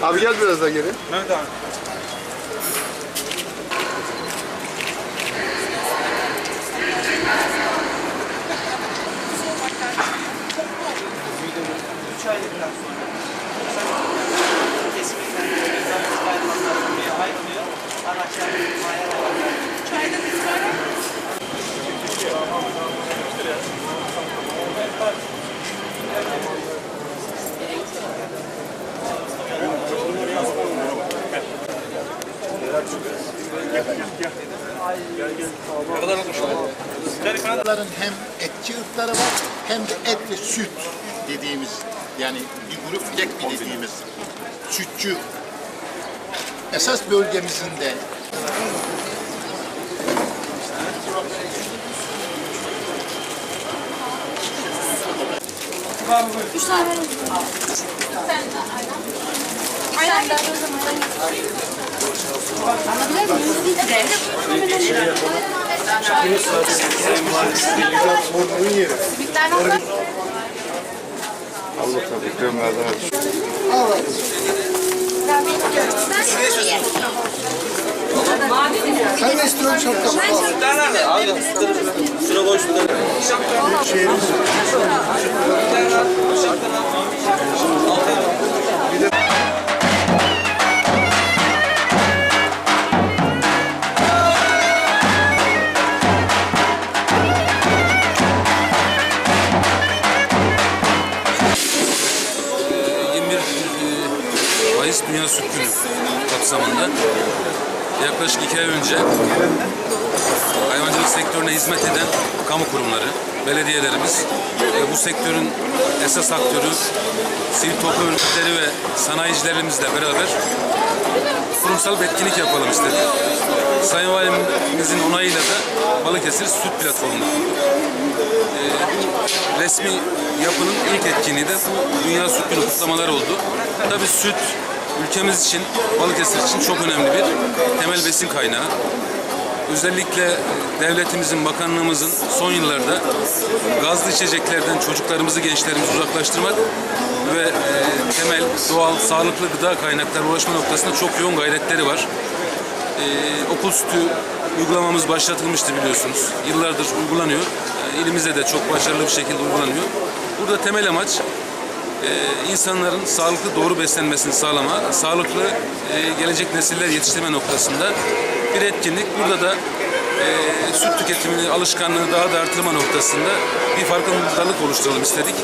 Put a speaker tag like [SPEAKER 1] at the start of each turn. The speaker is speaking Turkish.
[SPEAKER 1] Abi gel biraz daha geri.
[SPEAKER 2] Mehmet abi. Üç aylıktan sonra kesinlikle vicdanımız bayramlar buraya ayrılıyor. Araçlar maya alanlar.
[SPEAKER 3] Çayda biz var.
[SPEAKER 4] Bunların hem etçi ırkları var hem de et ve süt dediğimiz yani bir grup tekmi dediğimiz sütçü esas bölgemizin de
[SPEAKER 3] Üç tane verin. Sen de ayran. Ayran da o zaman. Anladın mı?
[SPEAKER 1] Burnunun yeri.
[SPEAKER 3] Bir tane olsa.
[SPEAKER 1] Allah tabii kremlerden aç.
[SPEAKER 3] Ben bekliyorum.
[SPEAKER 1] Sen ne istiyorsun şapka?
[SPEAKER 2] Sıra boş.
[SPEAKER 5] Mayıs Dünya Süt Günü kapsamında yaklaşık 2 ay önce hayvancılık sektörüne hizmet eden kamu kurumları, belediyelerimiz ve bu sektörün esas aktörü sivil toplum örgütleri ve sanayicilerimizle beraber kurumsal bir etkinlik yapalım istedik. Sayın Valimizin onayıyla da Balıkesir Süt Platformu resmi yapının ilk etkinliği de bu Dünya Süt Günü kutlamaları oldu. Tabii süt ülkemiz için, Balıkesir için çok önemli bir temel besin kaynağı. Özellikle devletimizin, bakanlığımızın son yıllarda gazlı içeceklerden çocuklarımızı, gençlerimizi uzaklaştırmak ve temel, doğal, sağlıklı gıda kaynaklarına ulaşma noktasında çok yoğun gayretleri var. Okul sütü uygulamamız başlatılmıştı biliyorsunuz. Yıllardır uygulanıyor. İlimizde de çok başarılı bir şekilde uygulanıyor. Burada temel amaç insanların sağlıklı doğru beslenmesini sağlama, sağlıklı gelecek nesiller yetiştirme noktasında bir etkinlik. Burada da süt tüketimini, alışkanlığı daha da artırma noktasında bir farkındalık oluşturalım istedik.